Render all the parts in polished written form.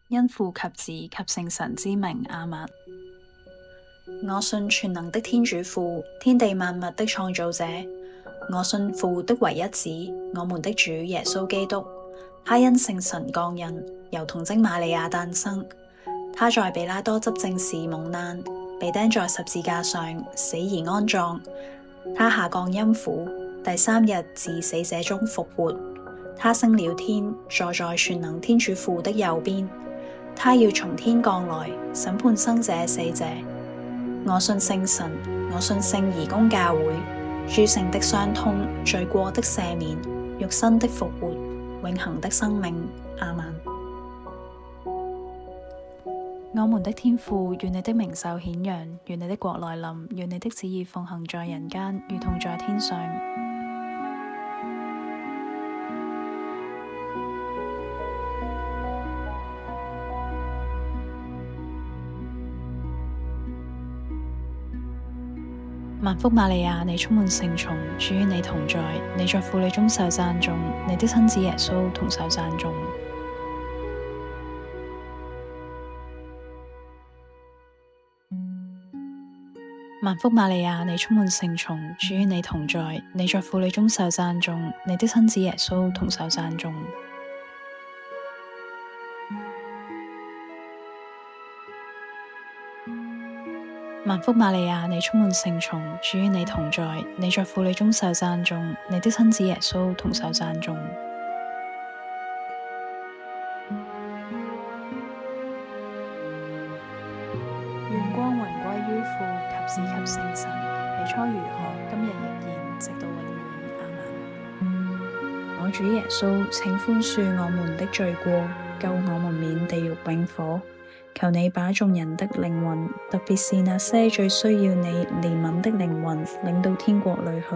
因父及子及聖神之名，阿們。我信全能的天主父，天地萬物的創造者。我信父的唯一子，我們的主耶穌基督。他因聖神降孕，由童貞瑪利亞誕生。他在彼拉多執政時蒙難，被釘在十字架上，死而安葬。他下降陰府，第三日自死者中復活。他升了天，坐在全能天主父的右邊。他要從天降來，審判生者死者。我信聖神，我信聖而公教會，諸聖的相通，罪過的赦免，肉身的復活，永恆的生命。阿們。我們的天父，願你的名受顯揚，願你的國來臨，願你的旨意奉行在人間，如同在天上。萬福瑪利亞，你充滿聖寵，主與你同在，你在婦女中受讚頌，你的親子耶穌同受讚頌。萬福瑪利亞，你充滿聖寵，主與你同在，你在婦女中受讚頌，你的親子耶穌同受讚頌。萬福瑪利亞，你充滿聖寵，主與你同在，你在婦女中受讚頌，你的親子耶穌同受讚頌。願光榮歸於父及子及聖神，起初如何，今日亦然，直到永遠，阿們。我主耶穌，請寬恕我們的罪過，救我們免地獄永火。求你把眾人的靈魂，特別是那些最需要你憐憫的靈魂，領到天國裏去。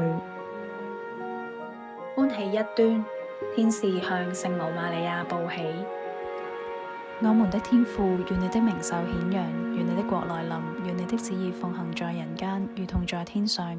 歡喜一端，天使向聖母瑪利亞報喜。我們的天父，願你的名受顯揚，願你的國來臨，願你的旨意奉行在人間，如同在天上。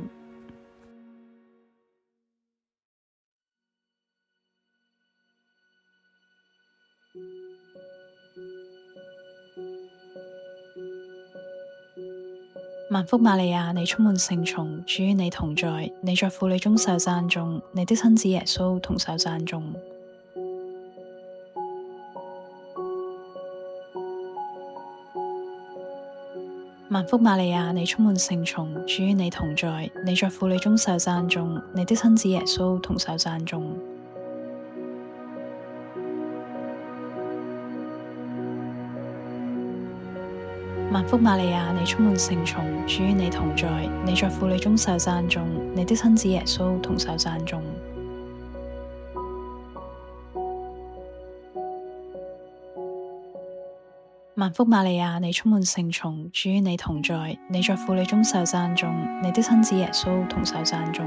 萬福瑪利亞，你充滿聖寵，主與你同在，你在婦女中受讚頌，你的親子耶穌同受讚頌。萬福瑪利亞，你充滿聖寵，主與你同在，你在婦女中受讚頌，你的親子耶穌同受讚頌。萬福瑪利亞，你充滿聖寵，主與你同在，你在婦女中受讚頌，你的親子耶穌同受讚頌。萬福瑪利亞，你充滿聖寵，主與你同在，你在婦女中受讚頌，你的親子耶穌同受讚頌。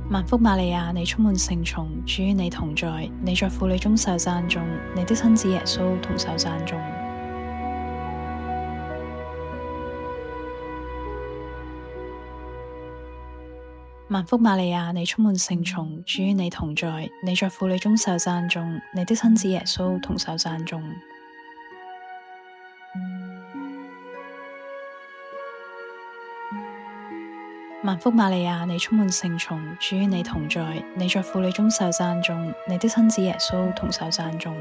萬福瑪利亞，你充滿聖寵，主與你同在，你在婦女中受讚頌，你的親子耶穌同受讚頌。萬福瑪利亞，你充滿聖寵，主與你同在，你在婦女中受讚頌，你的親子耶穌同受讚頌。萬福瑪利亞，你充滿聖寵，主與你同在，你在婦女中受讚頌，你的親子耶穌同受讚頌。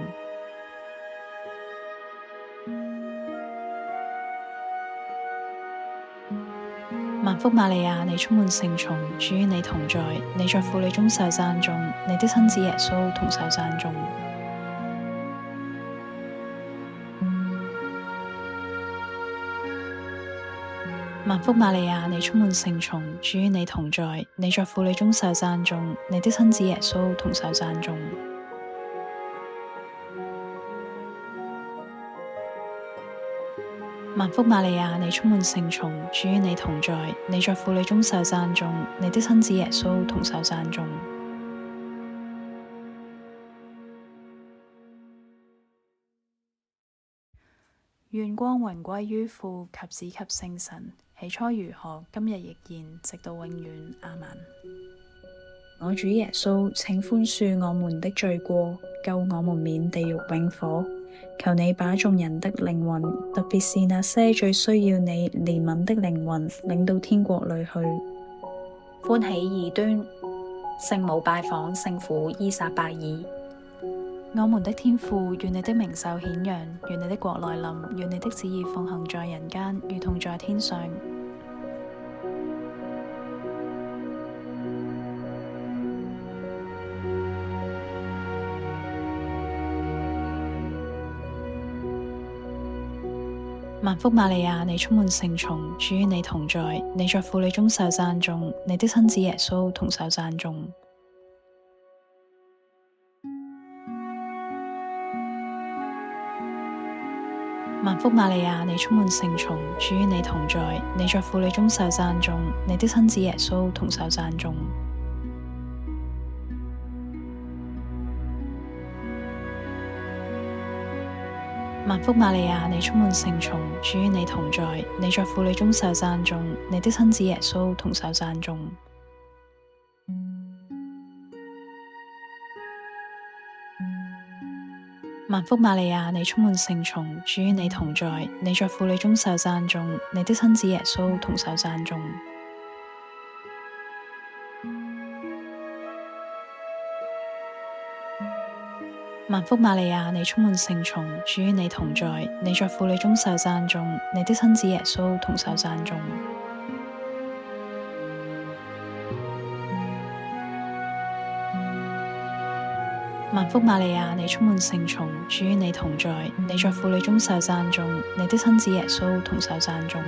萬福瑪利亞，你充滿聖寵，主與你同在，你在婦女中受讚頌，你的親子耶穌同受讚頌。萬福瑪利亞，你充滿聖寵，主與你同在，你在婦女中受讚頌，你的親子耶穌同受讚頌。萬福瑪利亞，你充滿聖寵，主與你同在，你在婦女中受讚頌，你的親子耶穌同受讚頌。願光榮歸於父及子及聖神，起初如何，今日亦然，直到永遠，阿們。我主耶穌，請寬恕我們的罪過，救我們免地獄永火。求你把眾人的靈魂，特別是那些最需要你憐憫的靈魂，領到天國裏去。歡喜二端，聖母拜訪聖婦依撒伯爾。我們的天父，願你的名受顯揚，願你的國來臨，願你的旨意奉行在人間，如同在天上。萬福瑪利亞，你充滿聖寵，主與你同在，你在婦女中受讚頌，你的親子耶穌同受讚頌。萬福瑪利亞，你充滿聖寵，主與你同在，你在婦女中受讚頌，你的親子耶穌同受讚頌。萬福瑪利亞，你充滿聖寵，主與你同在，你在婦女中受讚頌，你的親子耶穌同受讚頌。萬福瑪利亞，你充滿聖寵，主與你同在，你在婦女中受讚頌，你的親子耶穌同受讚頌。萬福瑪利亞，你充滿聖寵，主與你同在，你在婦女中受讚頌，你的親子耶穌同受讚頌。萬福瑪利亞，你充滿聖寵，主與你同在，你在婦女中受讚頌，你的親子耶穌同受讚頌。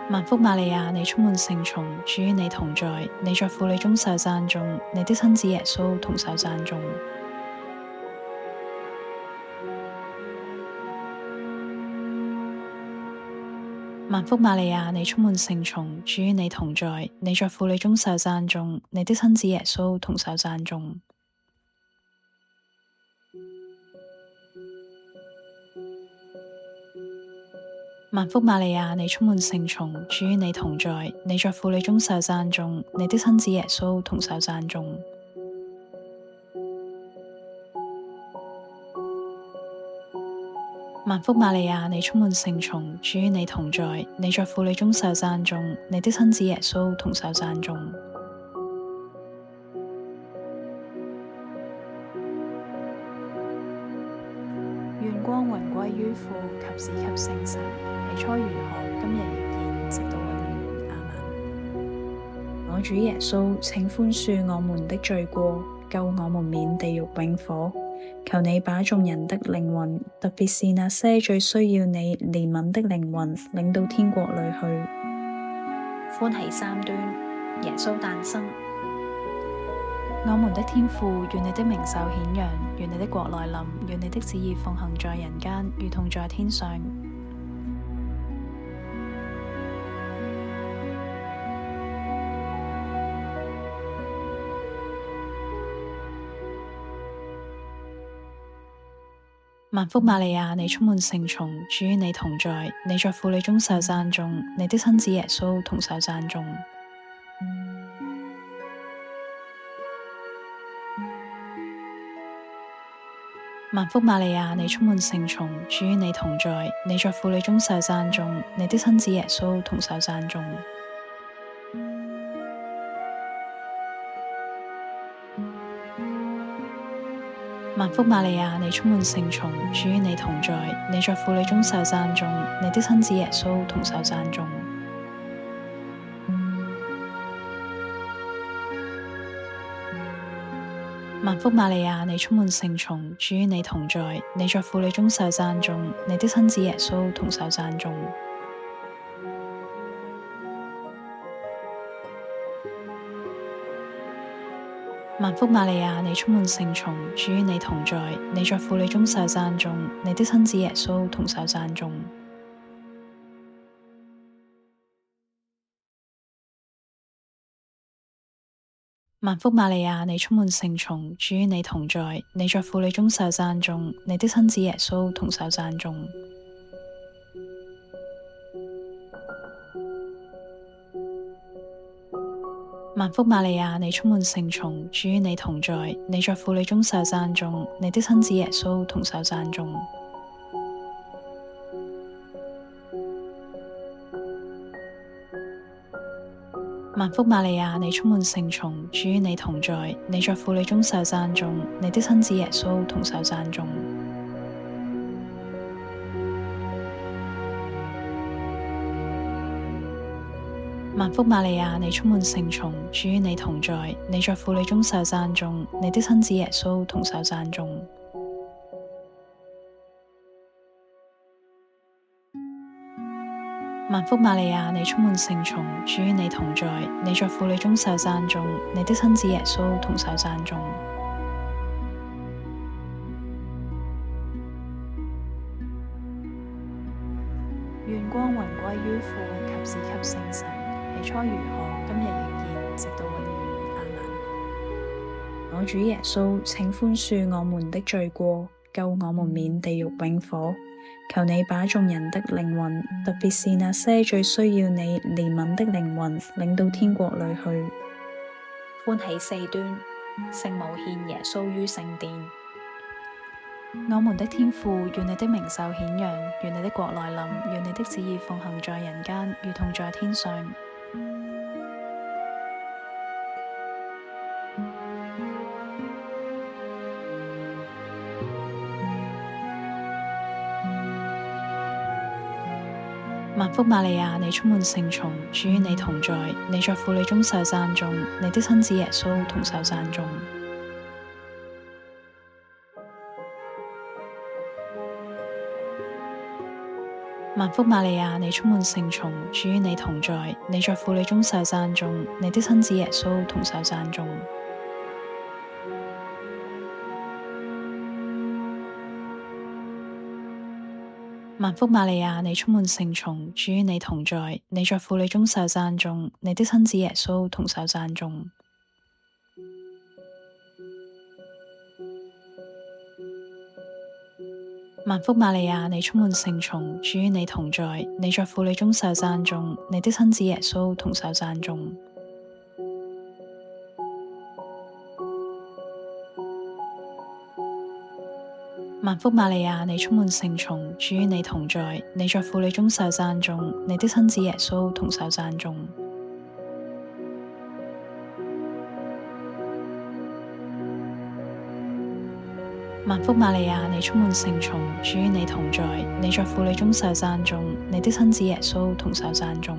萬福瑪利亞，你充滿聖寵，主與你同在，你在婦女中受讚頌，你的親子耶穌同受讚頌。萬福瑪利亞，你充滿聖寵，主與你同在，你在婦女中受讚頌，你的親子耶穌同受讚頌。萬福瑪利亞，你充滿聖寵，主與你同在，你在婦女中受讚頌，你的親子耶穌同受讚頌。萬福瑪利亞，你充滿聖寵，主與你同在，你在婦女中受讚頌，你的親子耶穌同受讚頌。願光榮歸於父及子及聖神，起初如何，今日亦然，直到永遠。阿們。我主耶穌，請寬恕我們的罪過，救我們免地獄永火。求你把眾人的靈魂，特別是那些最需要你憐憫的靈魂，領到天國裏去。歡喜三端，耶穌誕生。我們的天父，願你的名受顯揚，願你的國來臨，願你的旨意奉行在人間，如同在天上。萬福瑪利亞，你充滿聖寵，主與你同在，你在婦女中受讚頌，你的親子耶穌同受讚頌。萬福瑪利亞，你充滿聖寵，主與你同在，你在婦女中受讚頌，你的親子耶穌同受讚頌。萬福瑪利亞，你充滿聖寵，主與你同在，你在婦女中受讚頌，你的親子耶穌同受讚頌。萬福瑪利亞，你充滿聖寵，主與你同在，你在婦女中受讚頌，你的親子耶穌同受讚頌。萬福瑪利亞，你充滿聖寵，主與你同在，你在婦女中受讚頌，你的親子耶穌同受讚頌。萬福瑪利亞，你充滿聖寵，主與你同在，你在婦女中受讚頌，你的親子耶穌同受讚頌。萬福瑪利亞，你充滿聖寵，主與你同在，你在婦女中受讚頌，你的親子耶穌同受讚頌。萬福瑪利亞，你充滿聖寵，主與你同在，你在婦女中受讚頌，你的親子耶穌同受讚頌。萬福瑪利亞，你充滿聖寵，主與你同在，你在婦女中受讚頌，你的親子耶穌同受讚頌。萬福瑪利亞，你充滿聖寵，主與你同在，你在婦女中受讚頌，你的親子耶穌同受讚頌。願光榮歸於父及子及聖神，起初如何，今日亦然，直到永遠。阿們。我主耶穌，請寬恕我們的罪過，救我們免地獄永火。求你把眾人的靈魂，特別是那些最需要你憐憫的靈魂，領到天國裏去。歡喜四端，聖母獻耶穌於聖殿。我們的天父，願你的名受顯揚，願你的國來臨，願你的旨意奉行在人間，如同在天上。萬福瑪利亞，你充滿聖寵，主與你同在，你在婦女中受讚頌，你的親子耶穌同受讚頌。萬福瑪利亞，你充滿聖寵，主與你同在，你在婦女中受讚頌，你的親子耶穌同受讚頌。萬福瑪利亞，你充滿聖寵，主與你同在，你在婦女中受讚頌，你的親子耶穌同受讚頌。萬福瑪利亞，你充滿聖寵，主與你同在，你在婦女中受讚頌，你的親子耶穌同受讚頌。萬福瑪利亞，你充滿聖寵，主與你同在，你在婦女中受讚頌，你的親子耶穌同受讚頌。萬福瑪利亞，你充滿聖寵，主與你同在，你在婦女中受讚頌，你的親子耶穌同受讚頌。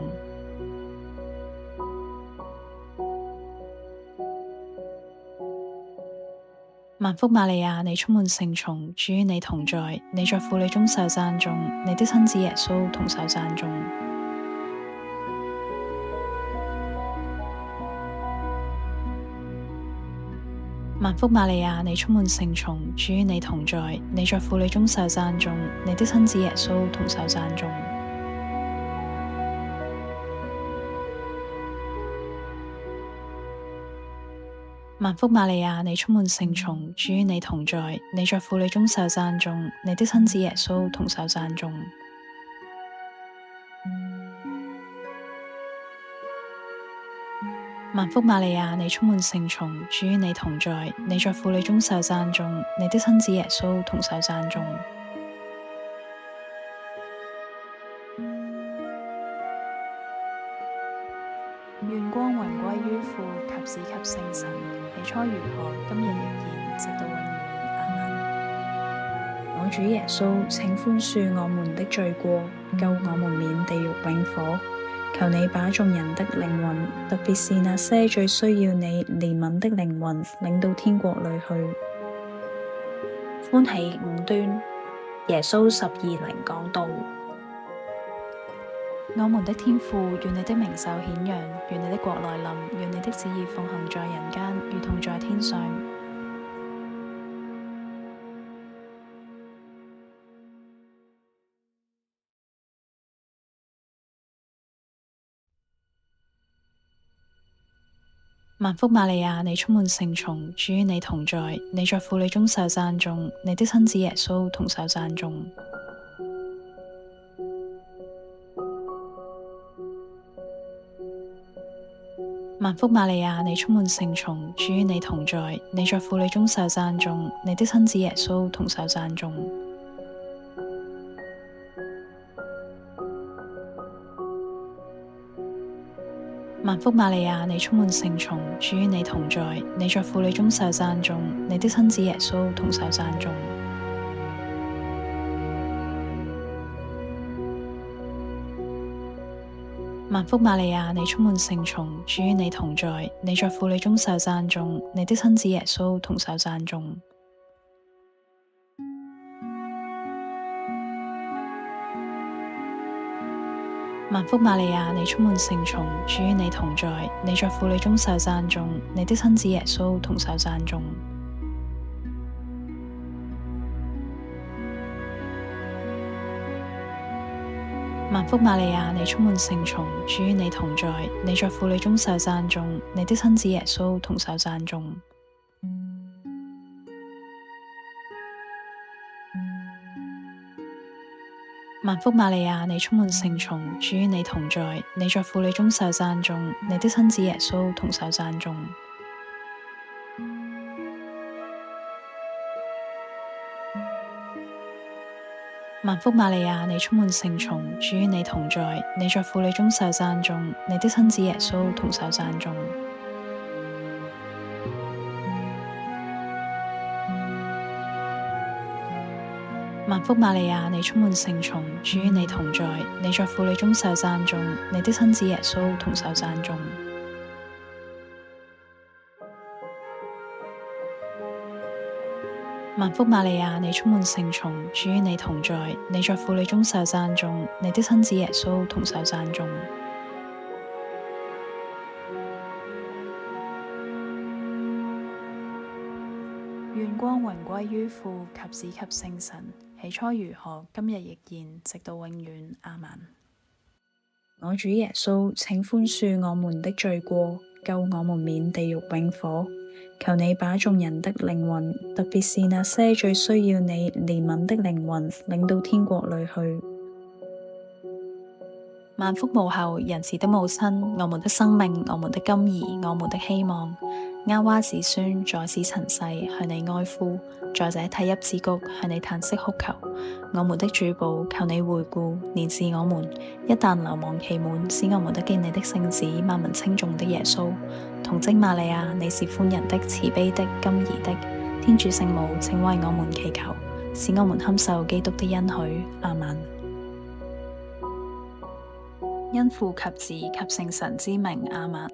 萬福瑪利亞，你充滿聖寵，主與你同在，你在婦女中受讚頌，你的親子耶穌同受讚頌。萬福瑪利亞，你充滿聖寵，主與你同在，你在婦女中受讚頌，你的親子耶穌同受讚頌。萬福瑪利亞，你充滿聖寵，主與你同在，你在婦女中受讚頌，你的親子耶穌同受讚頌。萬福瑪利亞，你充滿聖寵，主與你同在，你在婦女中受讚頌，你的親子耶穌同受讚頌。願光榮歸於父及子及聖神，起初如何，今日亦然，直到永遠。阿們。我主耶穌，請寬恕我們的罪過，救我們免地獄永火。求你把眾人的靈魂，特別是那些最需要你憐憫的靈魂，領到天國裏去。歡喜五端，耶穌十二齡講道。我們的天父，願你的名受顯揚，願你的國來臨，願你的旨意奉行在人間，如同在天上。萬福瑪利亞，你充滿聖寵，主與你同在，你在婦女中受讚頌，你的親子耶穌同受讚頌。萬福瑪利亞，你充滿聖寵，主與你同在，你在婦女中受讚頌，你的親子耶穌同受讚頌。萬福瑪利亞，你充滿聖寵，主與你同在，你在婦女中受讚頌，你的親子耶穌同受讚頌。萬福瑪利亞，你充滿聖寵，主與你同在，你在婦女中受讚頌，你的親子耶穌同受讚頌。萬福瑪利亞，你充滿聖寵，主與你同在，你在婦女中受讚頌，你的親子耶穌同受讚頌。萬福瑪利亞，你充滿聖寵，主與你同在，你在婦女中受讚頌，你的親子耶穌同受讚頌。萬福瑪利亞，你充滿聖寵，主與你同在，你在婦女中受讚頌，你的親子耶穌同受讚頌。萬福瑪利亞，你充滿聖寵，主與你同在，你在婦女中受讚頌，你的親子耶穌同受讚頌。萬福瑪利亞，你充滿聖寵，主與你同在，你在婦女中受讚頌，你的親子耶穌同受讚頌。萬福瑪利亞，你充滿聖寵，主與你同在，你在婦女中受讚頌，你的親子耶穌同受讚頌。願光榮歸於父及子及聖神，起初如何，今日亦然，直到永遠。阿們。我主耶穌，請寬恕我們的罪過，救我們免地獄永火。求你把眾人的靈魂，特別是那些最需要你憐憫的靈魂，領到天國裏去。萬福母后，仁慈的母親，我們的生命，我們的甘飴，我們的希望。厄娃子孫在此塵世，向你哀呼；在這涕泣之谷，向你嘆息哭求。我們的主保，求你回顧，憐視我們。一旦流亡期滿，使我們得見你的聖子，萬民稱頌的耶穌。童貞瑪利亞，你是寬仁的、慈悲的、甘飴的。天主聖母，請為我們祈求，使我們堪受基督的恩許。阿們。因父及子及聖神之名。阿們。